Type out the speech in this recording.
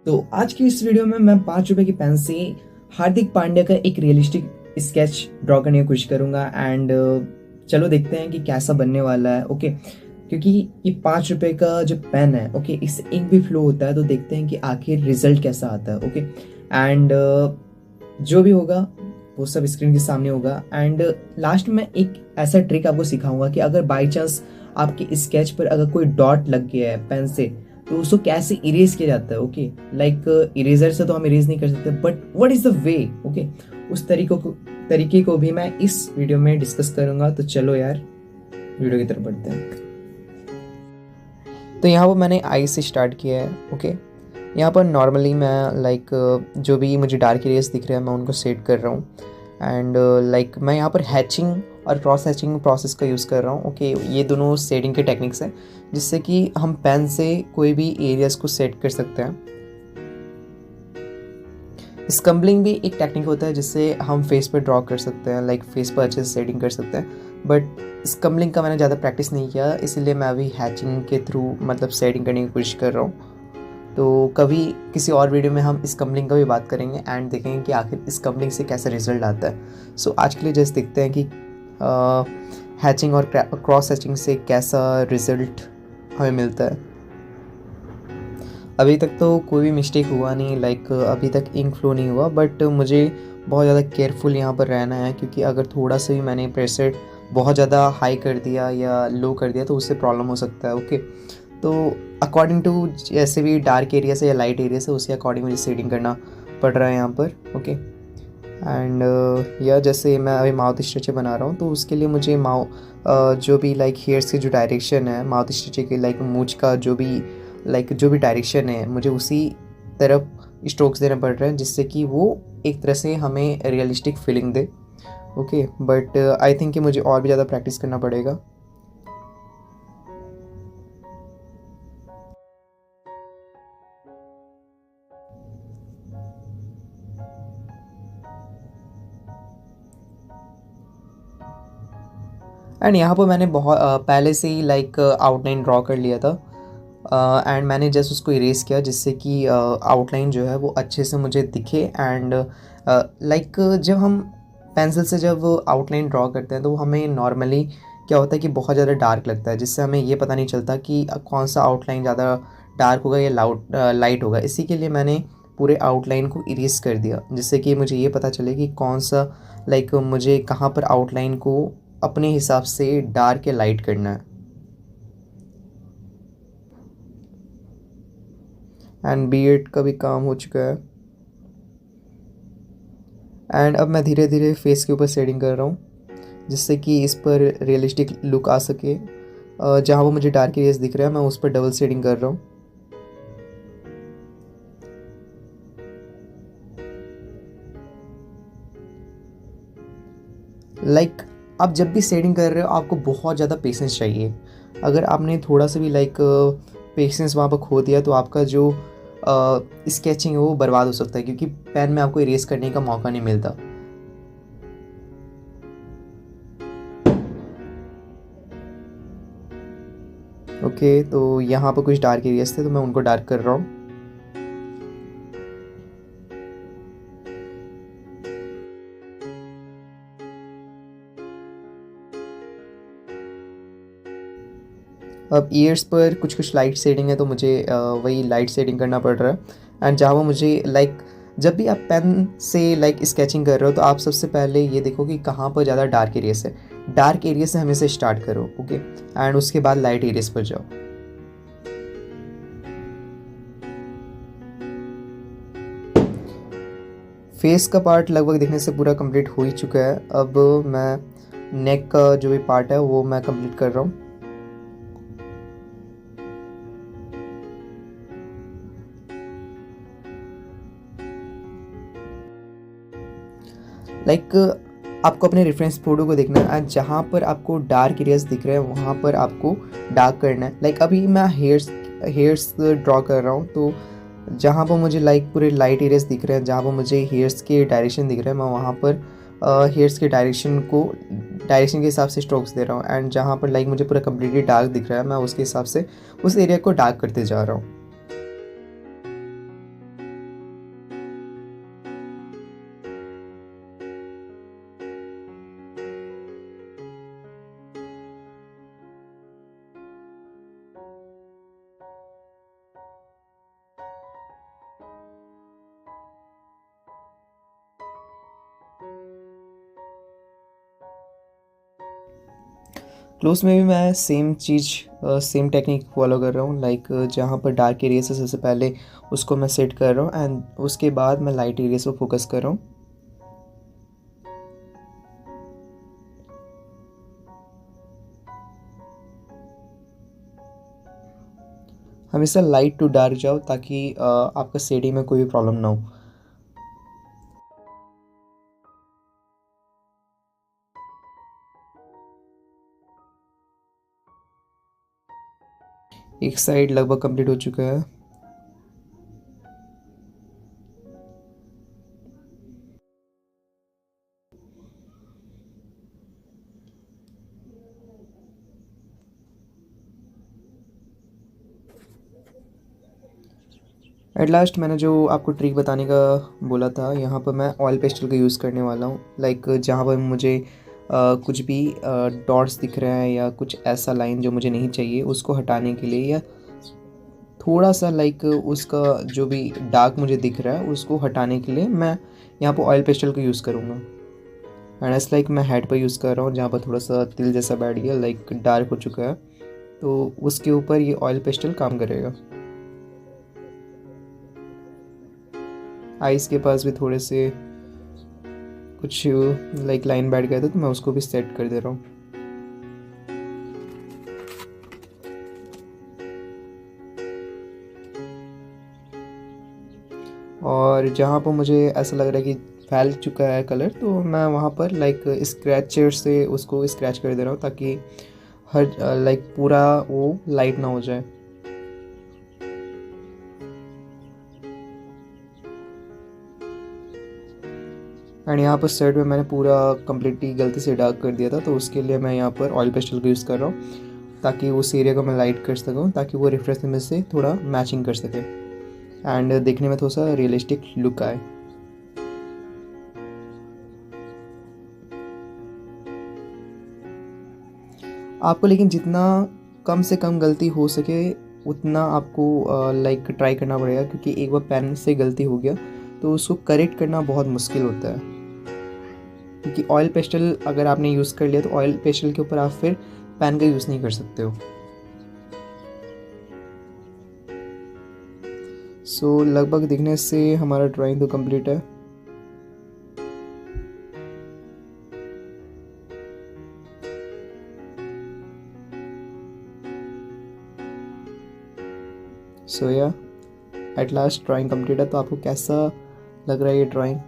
तो आज की इस वीडियो में मैं 5 रुपए की पेन से हार्दिक पांड्या का एक रियलिस्टिक स्केच ड्रॉ करने की कोशिश करूंगा एंड चलो देखते हैं कि कैसा बनने वाला है। ओके, क्योंकि ये 5 रुपए का जो पेन है, ओके, इससे इंक भी फ्लो होता है, तो देखते हैं कि आखिर रिजल्ट कैसा आता है। ओके, एंड जो भी होगा वो सब स्क्रीन के सामने होगा। एंड लास्ट में एक ऐसा ट्रिक आपको सिखाऊंगा कि अगर बाई चांस आपके स्केच पर अगर कोई डॉट लग गया है पेन से, तो उसको कैसे इरेज किया जाता है। ओके, लाइक इरेजर से तो हम इरेज नहीं कर सकते, but what is the way. Okay, उस तरीके को भी मैं इस वीडियो में डिस्कस करूंगा। तो चलो यार वीडियो की तरफ बढ़ते हैं। तो यहाँ पर मैंने आई से स्टार्ट किया है। ओके, यहाँ पर नॉर्मली मैं लाइक जो भी मुझे डार्क एरियाज दिख रहे हैं मैं उनको सेट कर रहा हूँ। एंड लाइक मैं यहाँ पर हैचिंग और क्रॉस हैचिंग प्रोसेस का यूज़ कर रहा हूँ। ओके, ये दोनों सेटिंग के टेक्निक्स हैं जिससे कि हम पेन से कोई भी एरियाज़ को सेट कर सकते हैं। स्कम्बलिंग भी एक टेक्निक होता है जिससे हम फेस पर ड्रॉ कर सकते हैं, लाइक फेस पर अच्छे से सेटिंग कर सकते हैं। बट स्कम्बलिंग का मैंने ज़्यादा प्रैक्टिस नहीं किया, इसीलिए मैं अभी हैचिंग के थ्रू मतलब सेटिंग करने की कोशिश कर रहा हूँ। तो कभी किसी और वीडियो में हम स्कम्बलिंग का भी बात करेंगे एंड देखेंगे कि आखिर स्कम्बलिंग से कैसा रिजल्ट आता है। सो आज के लिए जस्ट देखते हैं कि हैचिंग और क्रॉस हैचिंग से कैसा रिजल्ट हमें मिलता है। अभी तक तो कोई भी मिस्टेक हुआ नहीं, लाइक अभी तक इंक फ्लो नहीं हुआ, बट मुझे बहुत ज़्यादा केयरफुल यहाँ पर रहना है, क्योंकि अगर थोड़ा सा भी मैंने प्रेशर बहुत ज़्यादा हाई कर दिया या लो कर दिया तो उससे प्रॉब्लम हो सकता है। ओके, तो अकॉर्डिंग टू जैसे भी डार्क एरिया से या लाइट एरिया से उसके अकॉर्डिंग मुझे शेडिंग करना पड़ रहा है यहाँ पर। ओके, एंड या जैसे मैं अभी माउथ स्ट्रक्चर बना रहा हूँ तो उसके लिए मुझे जो भी लाइक हेयर्स की जो डायरेक्शन है माउथ स्ट्रक्चर की, लाइक मूंछ का जो भी डायरेक्शन है मुझे उसी तरफ स्ट्रोक्स देना पड़ रहा है, जिससे कि वो एक तरह से हमें realistic feeling they. Okay, but I think कि मुझे और भी ज़्यादा प्रैक्टिस करना पड़ेगा। एंड यहाँ पर मैंने बहुत पहले से ही लाइक आउटलाइन ड्रॉ कर लिया था एंड मैंने जस्ट उसको इरेज किया जिससे कि आउटलाइन जो है वो अच्छे से मुझे दिखे। एंड लाइक जब हम पेंसिल से जब आउटलाइन ड्रॉ करते हैं तो हमें नॉर्मली क्या होता है कि बहुत ज़्यादा डार्क लगता है, जिससे हमें ये पता नहीं चलता कि कौन सा आउटलाइन ज़्यादा डार्क होगा या लाइट होगा। इसी के लिए मैंने पूरे आउटलाइन को इरेज कर दिया, जिससे कि मुझे ये पता चले कि कौन सा लाइक मुझे कहाँ पर आउटलाइन को अपने हिसाब से डार्क या लाइट करना है। एंड बीएड का भी काम हो चुका है। एंड अब मैं धीरे धीरे फेस के ऊपर शेडिंग कर रहा हूँ जिससे कि इस पर रियलिस्टिक लुक आ सके। जहाँ वो मुझे डार्क एरियाज दिख रहा है मैं उस पर डबल शेडिंग कर रहा हूँ। लाइक आप जब भी शेडिंग कर रहे हो आपको बहुत ज़्यादा पेशेंस चाहिए। अगर आपने थोड़ा सा भी लाइक पेशेंस वहाँ पर खो दिया तो आपका जो स्केचिंग है वो बर्बाद हो सकता है, क्योंकि पेन में आपको इरेज करने का मौका नहीं मिलता। ओके, तो यहाँ पर कुछ डार्क एरियाज थे तो मैं उनको डार्क कर रहा हूँ। अब ईयर्स पर कुछ कुछ लाइट शेडिंग है तो मुझे वही लाइट शेडिंग करना पड़ रहा है। एंड जहाँ वो मुझे लाइक जब भी आप पेन से लाइक स्केचिंग कर रहे हो तो आप सबसे पहले ये देखो कि कहाँ पर ज़्यादा डार्क एरियाज है। डार्क एरिया से हमेशा स्टार्ट करो। ओके, एंड उसके बाद लाइट एरियाज पर जाओ। फेस का पार्ट लगभग देखने से पूरा कंप्लीट हो ही चुका है। अब मैं नेक का जो भी पार्ट है वो मैं कंप्लीट कर रहा हूँ। लाइक आपको अपने रेफरेंस फोटो को देखना है एंड जहाँ पर आपको डार्क एरियाज दिख रहे हैं वहाँ पर आपको डार्क करना है। लाइक अभी मैं हेयर्स ड्रॉ कर रहा हूँ, तो जहाँ पर मुझे लाइक पूरे लाइट एरियाज दिख रहे हैं, जहाँ पर मुझे हेयर्स के डायरेक्शन दिख रहे हैं, मैं वहाँ पर हेयर्स के डायरेक्शन के हिसाब से स्ट्रोक्स दे रहा हूँ। एंड जहाँ पर लाइक मुझे पूरा कम्प्लीटली डार्क दिख रहा है मैं उसके हिसाब से उस एरिया को डार्क करते जा रहा हूँ। क्लोज में भी मैं सेम चीज़, सेम टेक्निक फॉलो कर रहा हूँ। लाइक जहाँ पर डार्क एरियाज है सबसे पहले उसको मैं सेट कर रहा हूँ एंड उसके बाद मैं लाइट एरियाज पर फोकस कर रहा हूँ। हमेशा लाइट टू डार्क जाओ ताकि आपका शेडिंग में कोई भी प्रॉब्लम ना हो। एक साइड लगभग कंप्लीट हो चुका है। एट लास्ट मैंने जो आपको ट्रिक बताने का बोला था, यहाँ पर मैं ऑयल पेस्टल का यूज़ करने वाला हूँ। लाइक जहाँ पर मुझे कुछ भी डॉट्स दिख रहे हैं या कुछ ऐसा लाइन जो मुझे नहीं चाहिए उसको हटाने के लिए, या थोड़ा सा लाइक उसका जो भी डार्क मुझे दिख रहा है उसको हटाने के लिए मैं यहाँ पर ऑयल पेस्टल का यूज़ करूँगा। एंड एस लाइक मैं हेड पर यूज़ कर रहा हूँ जहाँ पर थोड़ा सा तिल जैसा बैठ गया, लाइक डार्क हो चुका है, तो उसके ऊपर ये ऑयल पेस्टल काम करेगा। आइज़ के पास भी थोड़े से कुछ लाइक लाइन बैठ गया था तो मैं उसको भी सेट कर दे रहा हूँ। और जहाँ पर मुझे ऐसा लग रहा है कि फैल चुका है कलर, तो मैं वहाँ पर लाइक स्क्रैचर से उसको स्क्रैच कर दे रहा हूँ ताकि हर लाइक पूरा वो लाइट ना हो जाए। एंड यहाँ पर सेट में मैंने पूरा कम्प्लीटली गलती से डार्क कर दिया था, तो उसके लिए मैं यहाँ पर ऑयल पेस्टल का यूज़ कर रहा हूँ ताकि उस एरिया को मैं लाइट कर सकूँ, ताकि वो रिफ्रेशमेंट से थोड़ा मैचिंग कर सके एंड देखने में थोड़ा सा रियलिस्टिक लुक आए। आपको लेकिन जितना कम से कम गलती हो सके उतना आपको लाइक ट्राई करना पड़ेगा, क्योंकि एक बार पेन से गलती हो गया तो उसको करेक्ट करना बहुत मुश्किल होता है। क्योंकि ऑयल पेस्टल अगर आपने यूज़ कर लिया तो ऑयल पेस्टल के ऊपर आप फिर पेन का यूज़ नहीं कर सकते हो। सो लगभग दिखने से हमारा ड्राइंग तो कंप्लीट है। सो या एट लास्ट ड्राइंग कंप्लीट है। तो आपको कैसा लग रहा है ये ड्राइंग?